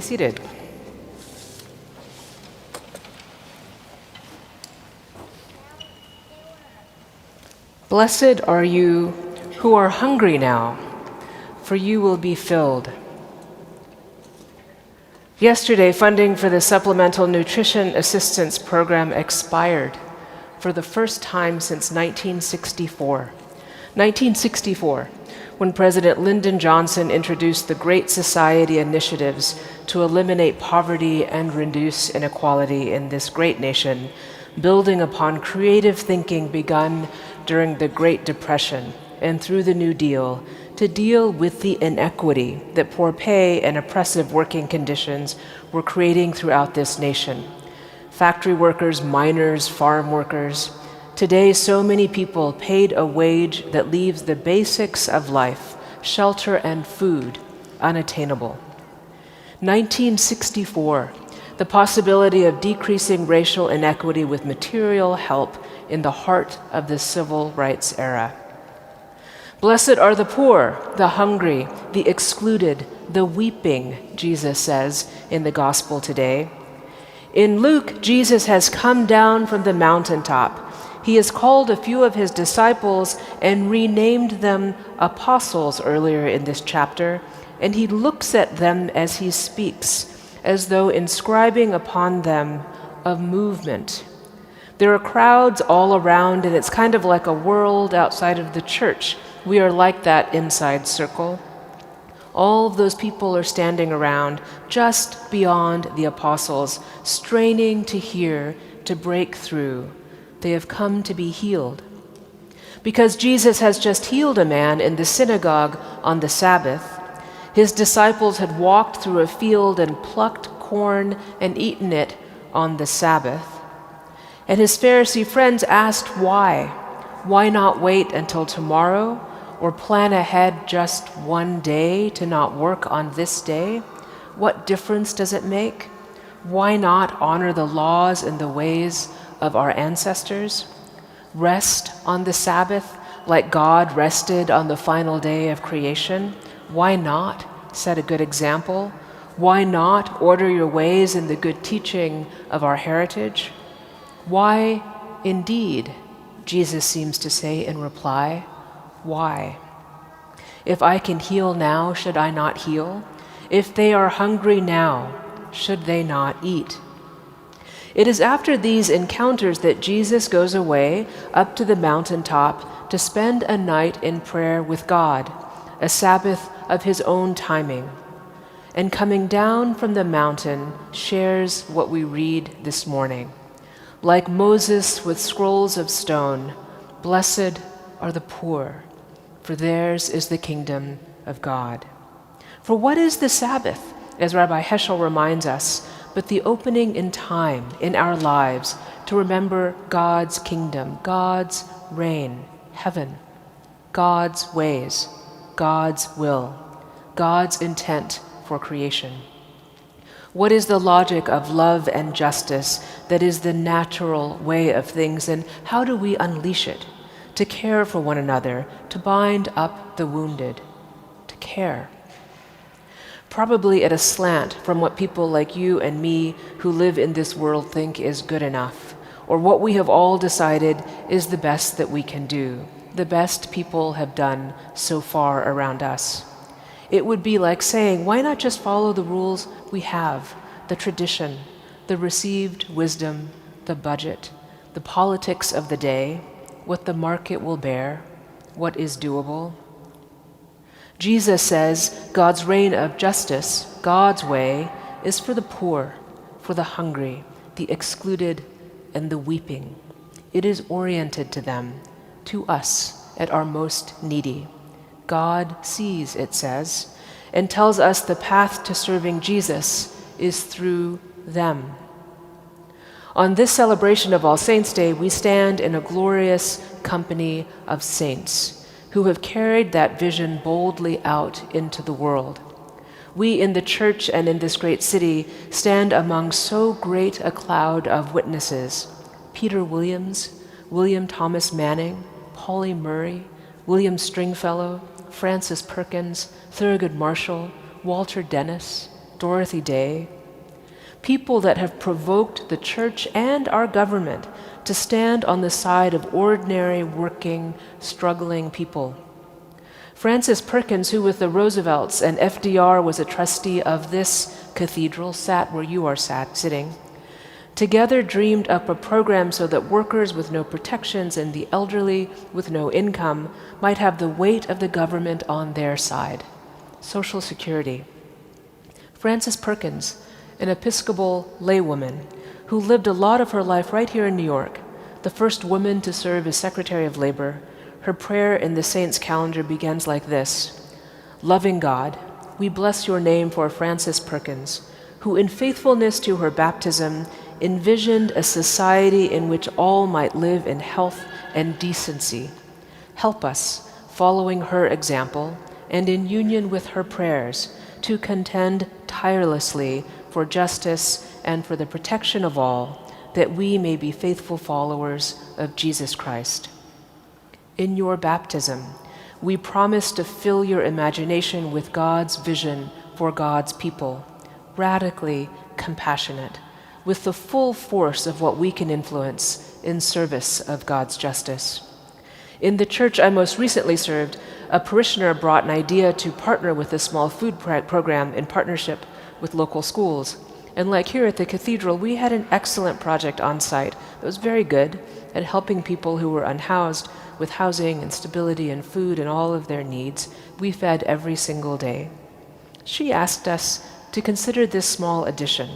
seated. Blessed are you who are hungry now, for you will be filled. Yesterday, funding for the Supplemental Nutrition Assistance Program expired for the first time since 1964. 1964, when President Lyndon Johnson introduced the Great Society initiatives to eliminate poverty and reduce inequality in this great nation, building upon creative thinking begun during the Great Depression and through the New Deal to deal with the inequity that poor pay and oppressive working conditions were creating throughout this nation. Factory workers, miners, farm workers. Today, so many people paid a wage that leaves the basics of life, shelter and food, unattainable. 1964, the possibility of decreasing racial inequity with material help in the heart of the civil rights era. Blessed are the poor, the hungry, the excluded, the weeping, Jesus says in the gospel today. In Luke, Jesus has come down from the mountaintop. He has called a few of his disciples and renamed them apostles earlier in this chapter, and he looks at them as he speaks, as though inscribing upon them a movement. There are crowds all around, and it's kind of like a world outside of the church. We are like that inside circle. All of those people are standing around just beyond the apostles, straining to hear, to break through. They have come to be healed. Because Jesus has just healed a man in the synagogue on the Sabbath, his disciples had walked through a field and plucked corn and eaten it on the Sabbath. And his Pharisee friends asked why. Why not wait until tomorrow or plan ahead just one day to not work on this day? What difference does it make? Why not honor the laws and the ways of our ancestors? Rest on the Sabbath like God rested on the final day of creation? Why not set a good example? Why not order your ways in the good teaching of our heritage? Why, indeed, Jesus seems to say in reply, why? If I can heal now, should I not heal? If they are hungry now, should they not eat? It is after these encounters that Jesus goes away up to the mountaintop to spend a night in prayer with God, a Sabbath of his own timing. And coming down from the mountain shares what we read this morning. Like Moses with scrolls of stone, blessed are the poor, for theirs is the kingdom of God. For what is the Sabbath, as Rabbi Heschel reminds us, but the opening in time in our lives to remember God's kingdom, God's reign, heaven, God's ways, God's will, God's intent for creation. What is the logic of love and justice that is the natural way of things, and how do we unleash it? To care for one another, to bind up the wounded, to care. Probably at a slant from what people like you and me who live in this world think is good enough, or what we have all decided is the best that we can do, the best people have done so far around us. It would be like saying, why not just follow the rules we have, the tradition, the received wisdom, the budget, the politics of the day, what the market will bear, what is doable? Jesus says God's reign of justice, God's way, is for the poor, for the hungry, the excluded, and the weeping. It is oriented to them, to us at our most needy. God sees, it says, and tells us the path to serving Jesus is through them. On this celebration of All Saints' Day, we stand in a glorious company of saints who have carried that vision boldly out into the world. We in the church and in this great city stand among so great a cloud of witnesses: Peter Williams, William Thomas Manning, Pauli Murray, William Stringfellow, Francis Perkins, Thurgood Marshall, Walter Dennis, Dorothy Day, people that have provoked the church and our government to stand on the side of ordinary, working, struggling people. Francis Perkins, who with the Roosevelts and FDR was a trustee of this cathedral, sat where you are sitting, together dreamed up a program so that workers with no protections and the elderly with no income might have the weight of the government on their side. Social Security. Frances Perkins, an Episcopal laywoman who lived a lot of her life right here in New York, the first woman to serve as Secretary of Labor, her prayer in the Saints' calendar begins like this: "Loving God, we bless your name for Frances Perkins, who in faithfulness to her baptism envisioned a society in which all might live in health and decency. Help us, following her example, and in union with her prayers, to contend tirelessly for justice and for the protection of all, that we may be faithful followers of Jesus Christ. In your baptism, we promise to fill your imagination with God's vision for God's people, radically compassionate, with the full force of what we can influence in service of God's justice. In the church I most recently served, a parishioner brought an idea to partner with a small food program in partnership with local schools. And like here at the cathedral, we had an excellent project on site that was very good at helping people who were unhoused with housing and stability and food and all of their needs. We fed every single day. She asked us to consider this small addition.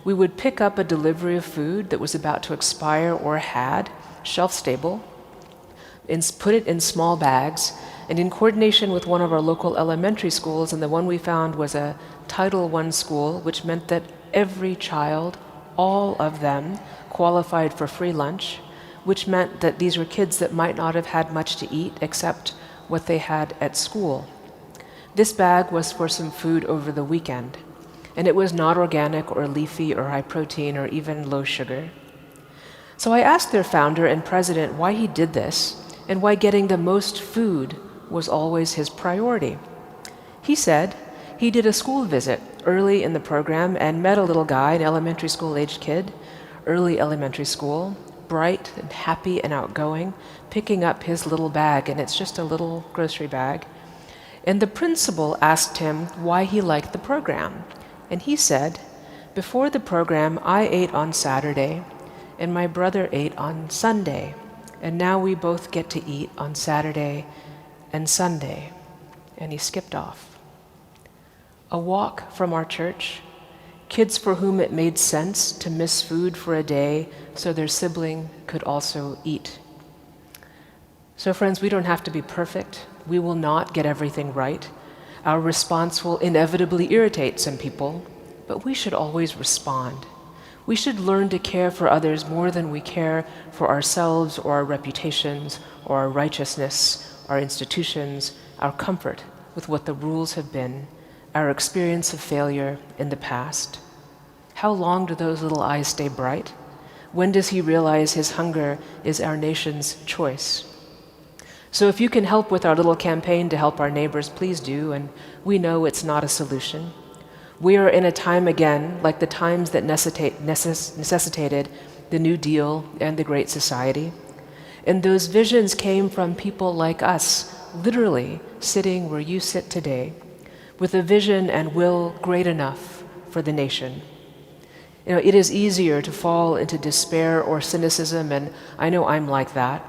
We would pick up a delivery of food that was about to expire or had, shelf-stable, put it in small bags, and in coordination with one of our local elementary schools, and the one we found was a Title I school, which meant that every child, all of them, qualified for free lunch, which meant that these were kids that might not have had much to eat except what they had at school. This bag was for some food over the weekend, and it was not organic or leafy or high protein or even low sugar. So I asked their founder and president why he did this and why getting the most food was always his priority. He said he did a school visit early in the program and met a little guy, an elementary school-aged kid, early elementary school, bright and happy and outgoing, picking up his little bag, and it's just a little grocery bag. And the principal asked him why he liked the program. And he said, "Before the program, I ate on Saturday, and my brother ate on Sunday, and now we both get to eat on Saturday and Sunday." And he skipped off. A walk from our church, kids for whom it made sense to miss food for a day so their sibling could also eat. So friends, we don't have to be perfect. We will not get everything right. Our response will inevitably irritate some people, but we should always respond. We should learn to care for others more than we care for ourselves or our reputations or our righteousness, our institutions, our comfort with what the rules have been, our experience of failure in the past. How long do those little eyes stay bright? When does he realize his hunger is our nation's choice? So if you can help with our little campaign to help our neighbors, please do, and we know it's not a solution. We are in a time again, like the times that necessitated the New Deal and the Great Society. And those visions came from people like us, literally sitting where you sit today, with a vision and will great enough for the nation. You know, it is easier to fall into despair or cynicism, and I know I'm like that.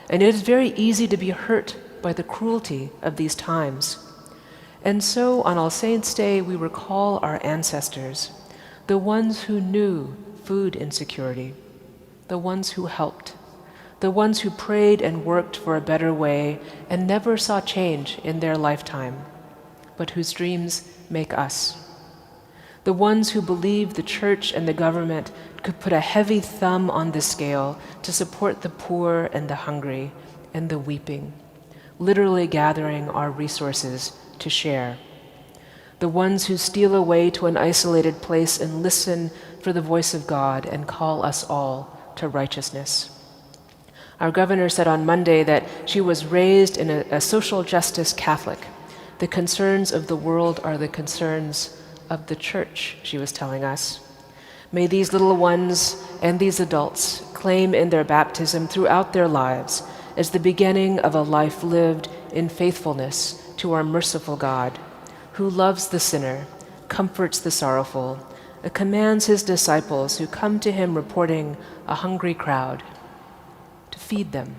And it is very easy to be hurt by the cruelty of these times. And so on All Saints' Day, we recall our ancestors, the ones who knew food insecurity, the ones who helped, the ones who prayed and worked for a better way and never saw change in their lifetime, but whose dreams make us. The ones who believed the church and the government could put a heavy thumb on the scale to support the poor and the hungry and the weeping, literally gathering our resources to share. The ones who steal away to an isolated place and listen for the voice of God and call us all to righteousness. Our governor said on Monday that she was raised in a social justice Catholic. The concerns of the world are the concerns of the church, she was telling us. May these little ones and these adults claim in their baptism throughout their lives as the beginning of a life lived in faithfulness to our merciful God, who loves the sinner, comforts the sorrowful, and commands his disciples who come to him reporting a hungry crowd to feed them.